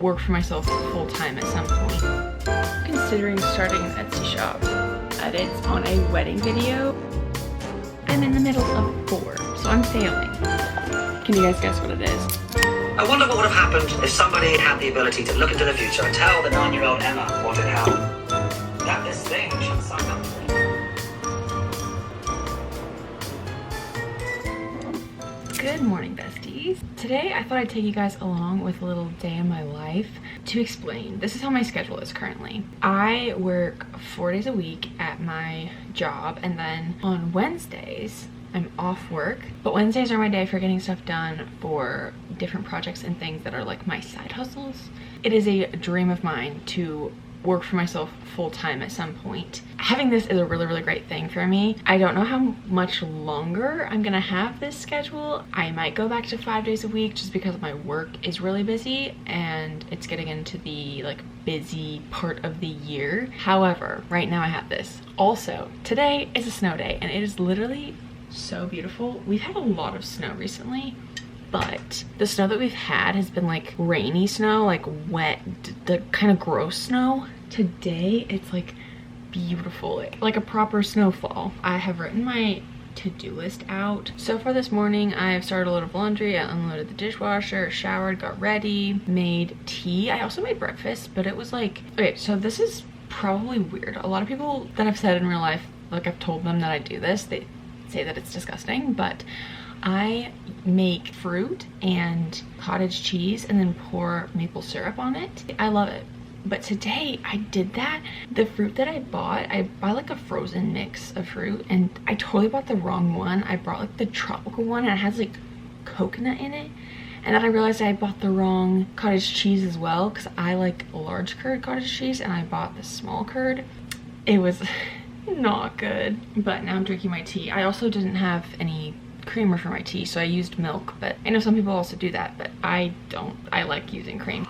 work for myself full-time at some point. Considering starting an Etsy shop. Edits on a wedding video. I'm in the middle of 4, so I'm failing. Can you guys guess what it is? I wonder what would have happened if somebody had the ability to look into the future and tell the 9-year-old Emma what had happened. That this thing should sign up for. Good morning, besties. Today I thought I'd take you guys along with a little day in my life to explain. This is how my schedule is currently. I work 4 days a week at my job, and then on Wednesdays I'm off work, but Wednesdays are my day for getting stuff done for different projects and things that are like my side hustles. It is a dream of mine to work for myself full-time at some point. Having this is a really great thing for me. I don't know how much longer I'm gonna have this schedule. I might go back to 5 days a week just because my work is really busy and it's getting into the like busy part of the year. However, right now I have this. Also, today is a snow day and it is literally so beautiful. We've had a lot of snow recently, but the snow that we've had has been like rainy snow, like wet, the kind of gross snow. Today it's like beautiful, like a proper snowfall. I have written my to-do list out. So far this morning I've started a load of laundry, I unloaded the dishwasher, showered, got ready, made tea. I also made breakfast, but it was like, okay, so this is probably weird. A lot of people that I've said in real life, like I've told them that I do this, they say that it's disgusting, but I make fruit and cottage cheese and then pour maple syrup on it. I love it. But today I did that. The fruit that I bought like a frozen mix of fruit, and I totally bought the wrong one. I brought like the tropical one and it has like coconut in it. And then I realized I bought the wrong cottage cheese as well, because I like large curd cottage cheese and I bought the small curd. It was not good. But now I'm drinking my tea. I also didn't have any creamer for my tea, so I used milk, but I know some people also do that, but I don't. I like using cream.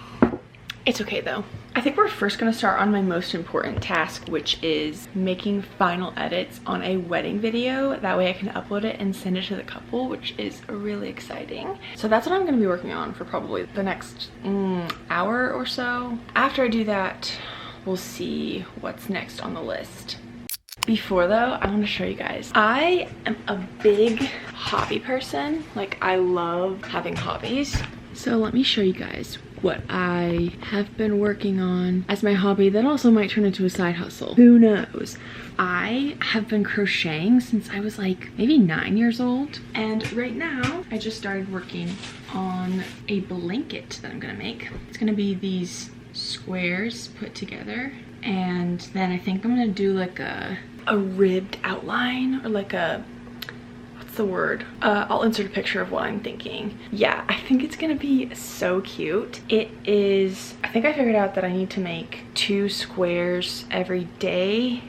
It's okay though. I think we're first gonna start on my most important task, which is making final edits on a wedding video. That way I can upload it and send it to the couple, which is really exciting. So that's what I'm gonna be working on for probably the next hour or so. After I do that, we'll see what's next on the list. Before though, I want to show you guys. I am a big hobby person. Like, I love having hobbies. So let me show you guys what I have been working on as my hobby that also might turn into a side hustle. Who knows? I have been crocheting since I was like maybe 9 years old. And right now, I just started working on a blanket that I'm gonna make. It's gonna be these squares put together. And then I think I'm gonna do like a ribbed outline, or like a, what's the word? I'll insert a picture of what I'm thinking. Yeah, I think it's gonna be so cute. It is, I think I figured out that I need to make 2 squares every day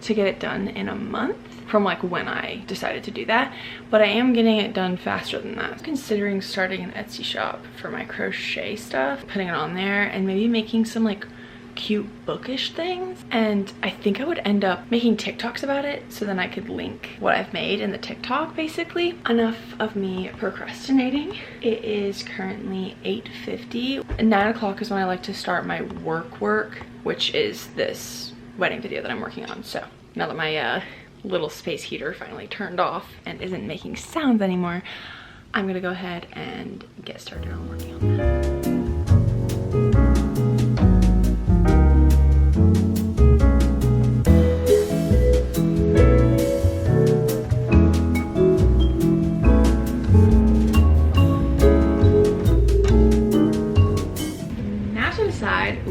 to get it done in a month from like when I decided to do that, but I am getting it done faster than that. I'm considering starting an Etsy shop for my crochet stuff, putting it on there and maybe making some like cute bookish things, and I think I would end up making TikToks about it so then I could link what I've made in the TikTok. Basically, enough of me procrastinating. It is currently 8:50. 9 o'clock is when I like to start my work, which is this wedding video that I'm working on. So now that my little space heater finally turned off and isn't making sounds anymore, I'm gonna go ahead and get started on working on that.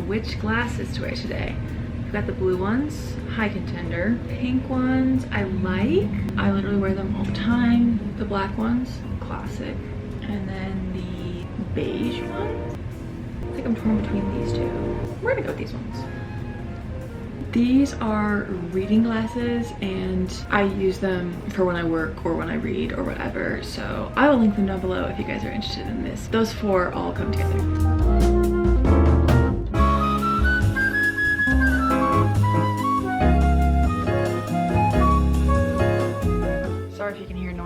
Which glasses to wear today. I've got the blue ones, high contender. Pink ones I like. I literally wear them all the time. The black ones, classic. And then the beige ones. I think I'm torn between these two. We're gonna go with these ones. These are reading glasses and I use them for when I work or when I read or whatever. So I will link them down below if you guys are interested in this. Those 4 all come together.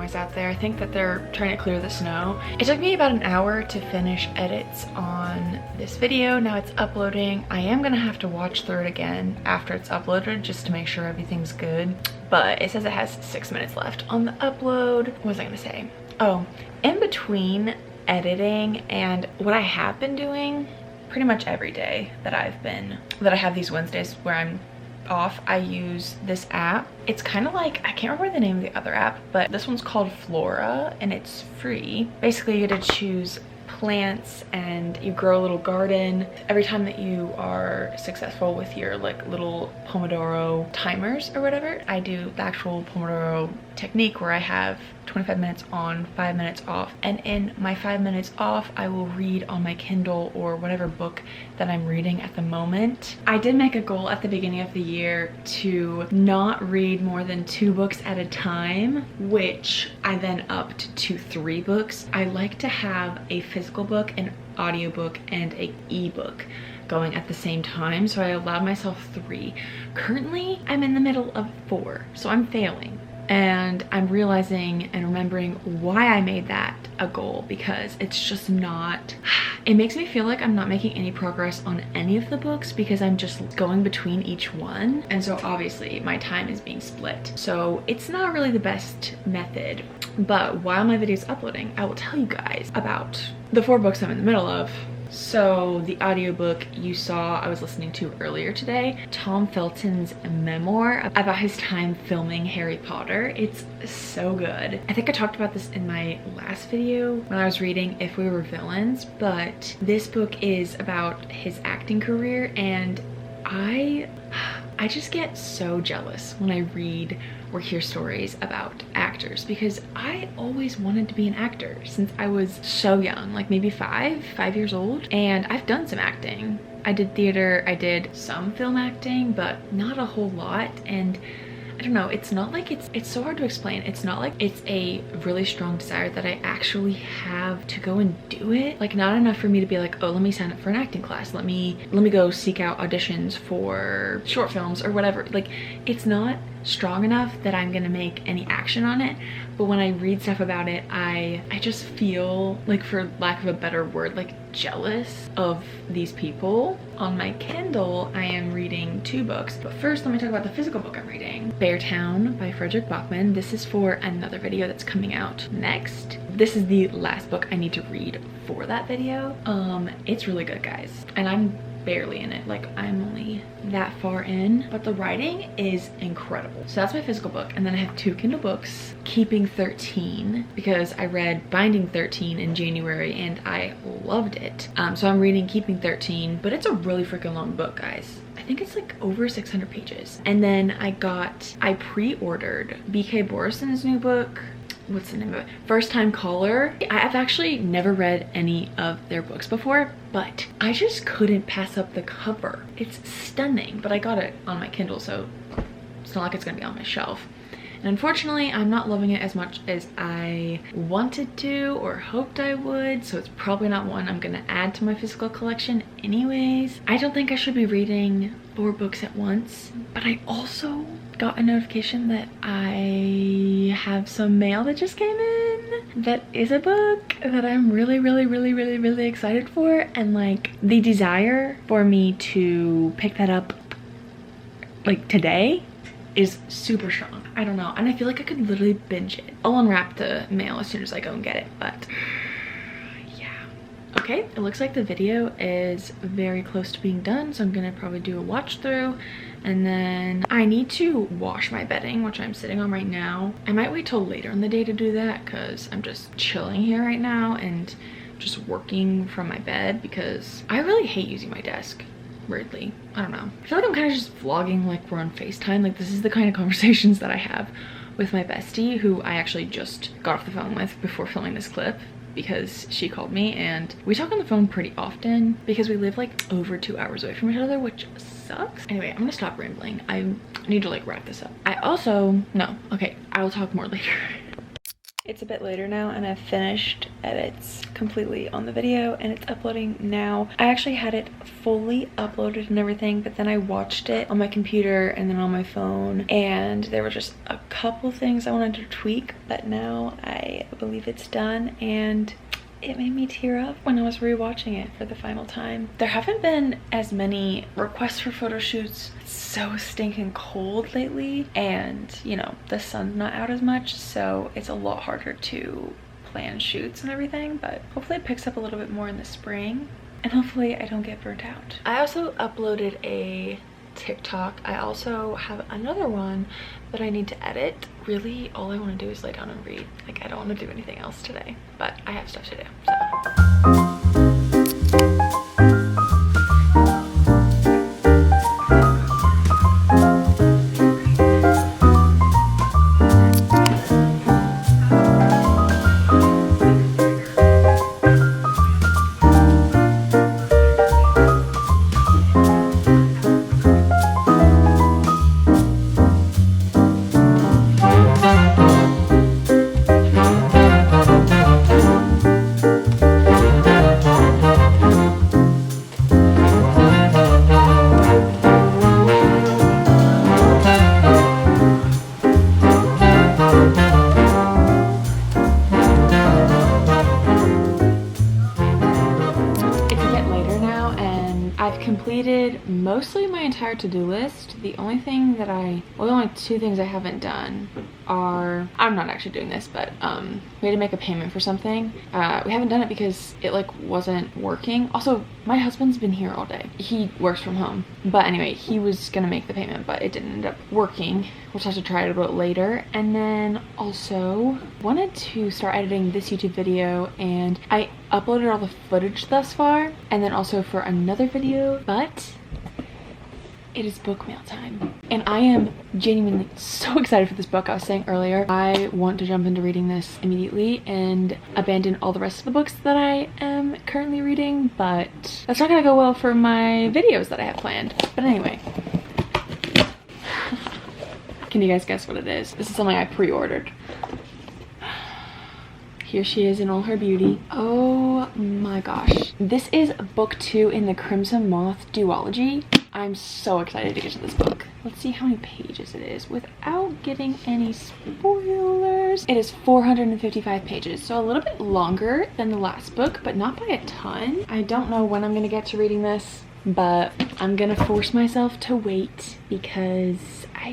noise out there. I think that they're trying to clear the snow. It took me about an hour to finish edits on this video. Now it's uploading. I am gonna have to watch through it again after it's uploaded just to make sure everything's good. But it says it has 6 minutes left on the upload. What was I gonna say? Oh, in between editing and what I have been doing pretty much every day that I have these Wednesdays where I'm off, I use this app. It's kind of like, I can't remember the name of the other app, but this one's called Flora and it's free. Basically you get to choose plants and you grow a little garden. Every time that you are successful with your like little Pomodoro timers or whatever, I do the actual Pomodoro technique where I have 25 minutes on, 5 minutes off, and in my 5 minutes off I will read on my Kindle or whatever book that I'm reading at the moment. I did make a goal at the beginning of the year to not read more than 2 books at a time, which I then upped to 3 books. I like to have a physical book, an audiobook, and an ebook going at the same time, so I allowed myself 3. Currently I'm in the middle of 4, so I'm failing. And I'm realizing and remembering why I made that a goal, because it's just not, it makes me feel like I'm not making any progress on any of the books because I'm just going between each one. And so obviously my time is being split. So it's not really the best method. But while my video is uploading, I will tell you guys about the 4 books I'm in the middle of. So the audiobook you saw I was listening to earlier today, Tom Felton's memoir about his time filming Harry Potter. It's so good. I think I talked about this in my last video when I was reading If We Were Villains, but this book is about his acting career, and I just get so jealous when I read or hear stories about actors because I always wanted to be an actor since I was so young, like maybe 5 years old, and I've done some acting. I did theater, I did some film acting, but not a whole lot. And I don't know, it's not like it's so hard to explain. It's not like it's a really strong desire that I actually have to go and do it. Like, not enough for me to be like, oh, let me sign up for an acting class. Let me go seek out auditions for short films or whatever. Like, it's not strong enough that I'm gonna make any action on it. But when I read stuff about it, I just feel like, for lack of a better word, like jealous of these people. On my Kindle, I am reading 2 books, but first let me talk about the physical book I'm reading. Beartown by Frederick Bachman. This is for another video that's coming out next. This is the last book I need to read for that video. It's really good, guys, and I'm barely in it. Like, I'm only that far in, but the writing is incredible. So that's my physical book, and then I have 2 Kindle books. Keeping 13, because I read Binding 13 in January and I loved it. So I'm reading Keeping 13, but it's a really freaking long book, guys. I think it's like over 600 pages. And then I pre-ordered BK Borison's new book. What's the name of it? First Time Caller. I've actually never read any of their books before, but I just couldn't pass up the cover. It's stunning, but I got it on my Kindle, so it's not like it's gonna be on my shelf. And unfortunately, I'm not loving it as much as I wanted to or hoped I would, so it's probably not one I'm gonna add to my physical collection anyways. I don't think I should be reading 4 books at once, but I also got a notification that I have some mail that just came in that is a book that I'm really excited for, and like the desire for me to pick that up like today is super strong. I don't know, and I feel like I could literally binge it. I'll unwrap the mail as soon as I go and get it, but yeah. Okay, it looks like the video is very close to being done, so I'm gonna probably do a watch through, and then I need to wash my bedding, which I'm sitting on right now. I might wait till later in the day to do that because I'm just chilling here right now and just working from my bed because I really hate using my desk. Weirdly, I don't know. I feel like I'm kind of just vlogging like we're on FaceTime. Like, this is the kind of conversations that I have with my bestie, who I actually just got off the phone with before filming this clip because she called me, and we talk on the phone pretty often because we live like over 2 hours away from each other, which sucks. Anyway, I'm gonna stop rambling. I need to like wrap this up. I will talk more later. It's a bit later now and I've finished edits completely on the video and it's uploading now. I actually had it fully uploaded and everything, but then I watched it on my computer and then on my phone, and there were just a couple things I wanted to tweak, but now I believe it's done and it made me tear up when I was rewatching it for the final time. There haven't been as many requests for photo shoots. It's so stinking cold lately, and you know, the sun's not out as much, so it's a lot harder to plan shoots and everything, but hopefully it picks up a little bit more in the spring, and hopefully I don't get burnt out. I also uploaded a TikTok. I also have another one that I need to edit. Really, all I want to do is lay down and read. Like, I don't want to do anything else today, but I have stuff to do, so. Completed mostly my entire to-do list. The only thing that the only two things I haven't done are, I'm not actually doing this, but we had to make a payment for something. We haven't done it because it like wasn't working. Also, my husband's been here all day. He works from home, but anyway, he was gonna make the payment, but it didn't end up working. We'll have to try it a bit later. And then also wanted to start editing this YouTube video, and I uploaded all the footage thus far, and then also for another video, but it is book mail time. And I am genuinely so excited for this book. I was saying earlier, I want to jump into reading this immediately and abandon all the rest of the books that I am currently reading, but that's not gonna go well for my videos that I have planned. But anyway. Can you guys guess what it is? This is something I pre-ordered. Here she is in all her beauty. Oh my gosh. This is book 2 in the Crimson Moth duology. I'm so excited to get to this book. Let's see how many pages it is without getting any spoilers. It is 455 pages, so a little bit longer than the last book, but not by a ton. I don't know when I'm gonna get to reading this, but I'm gonna force myself to wait because I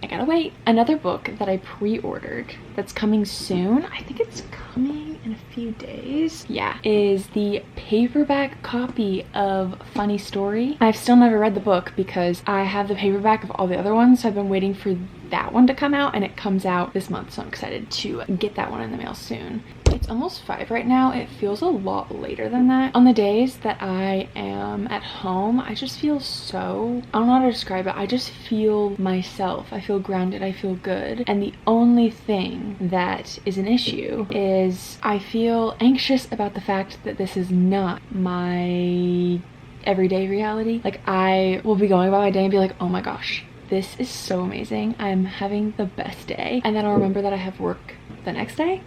gotta wait. Another book that I pre-ordered that's coming soon, I think it's coming in a few days, yeah, is the paperback copy of Funny Story. I've still never read the book because I have the paperback of all the other ones, so I've been waiting for that one to come out, and it comes out this month, so I'm excited to get that one in the mail soon. It's almost 5 right now. It feels a lot later than that. On the days that I am at home, I just feel so, I don't know how to describe it. I just feel myself. I feel grounded. I feel good. And the only thing that is an issue is I feel anxious about the fact that this is not my everyday reality. Like, I will be going about my day and be like, oh my gosh, this is so amazing. I'm having the best day. And then I'll remember that I have work the next day.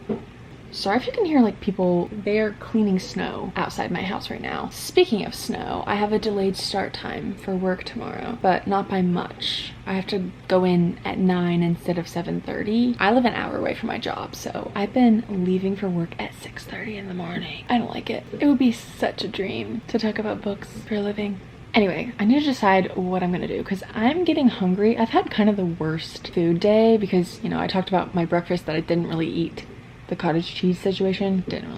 Sorry if you can hear like people, they're cleaning snow outside my house right now. Speaking of snow, I have a delayed start time for work tomorrow, but not by much. I have to go in at 9 instead of 7:30. I live an hour away from my job, so I've been leaving for work at 6:30 in the morning. I don't like it. It would be such a dream to talk about books for a living. Anyway, I need to decide what I'm gonna do because I'm getting hungry. I've had kind of the worst food day because, you know, I talked about my breakfast that I didn't really eat. The cottage cheese situation didn't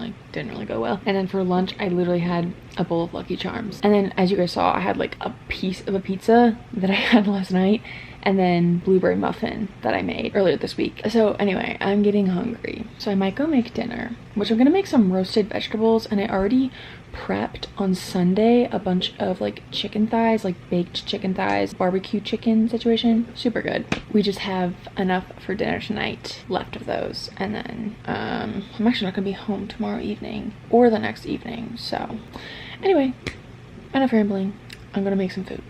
really go well. And then for lunch, I literally had a bowl of Lucky Charms. And then, as you guys saw, I had like a piece of a pizza that I had last night, and then blueberry muffin that I made earlier this week. So anyway, I'm getting hungry. So I might go make dinner, which I'm gonna make some roasted vegetables, and I already prepped on Sunday a bunch of like chicken thighs, like baked chicken thighs, barbecue chicken situation. Super good. We just have enough for dinner tonight left of those, and then I'm actually not gonna be home tomorrow evening or the next evening. So anyway, enough rambling. I'm gonna make some food.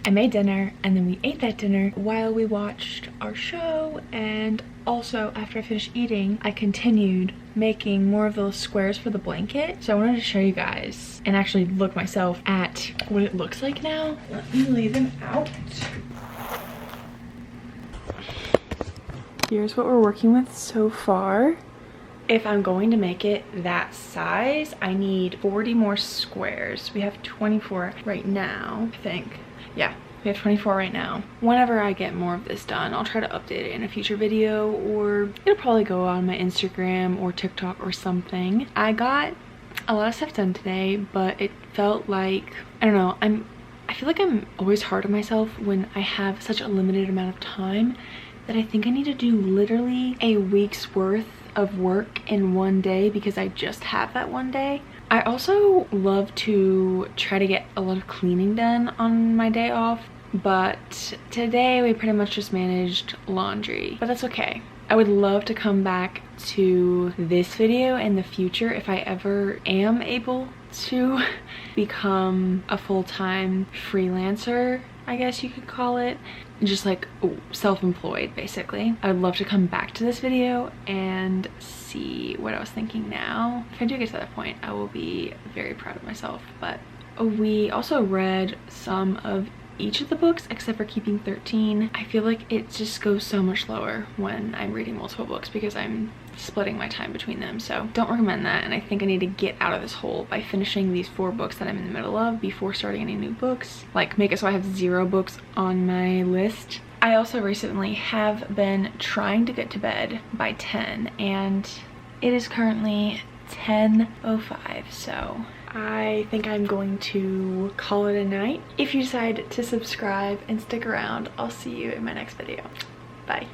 I made dinner and then we ate that dinner while we watched our show, and also after I finished eating I continued making more of those squares for the blanket. So I wanted to show you guys and actually look myself at what it looks like now. Let me lay them out. Here's what we're working with so far. If I'm going to make it that size, I need 40 more squares. We have 24 right now, I think. Yeah, we have 24 right now. Whenever I get more of this done, I'll try to update it in a future video, or it'll probably go on my Instagram or TikTok or something. I got a lot of stuff done today, but it felt like, I don't know, I feel like I'm always hard on myself when I have such a limited amount of time that I think I need to do literally a week's worth of work in one day because I just have that one day. I also love to try to get a lot of cleaning done on my day off, but today we pretty much just managed laundry, but that's okay. I would love to come back to this video in the future if I ever am able to become a full-time freelancer, I guess you could call it. Just like self-employed basically. I would love to come back to this video and see what I was thinking now. If I do get to that point, I will be very proud of myself. But we also read some of each of the books except for Keeping 13. I feel like it just goes so much slower when I'm reading multiple books because I'm splitting my time between them. So don't recommend that, and I think I need to get out of this hole by finishing these 4 books that I'm in the middle of before starting any new books. Like make it so I have 0 books on my list. I also recently have been trying to get to bed by 10 and it is currently 10:05, so I think I'm going to call it a night. If you decide to subscribe and stick around, I'll see you in my next video. Bye.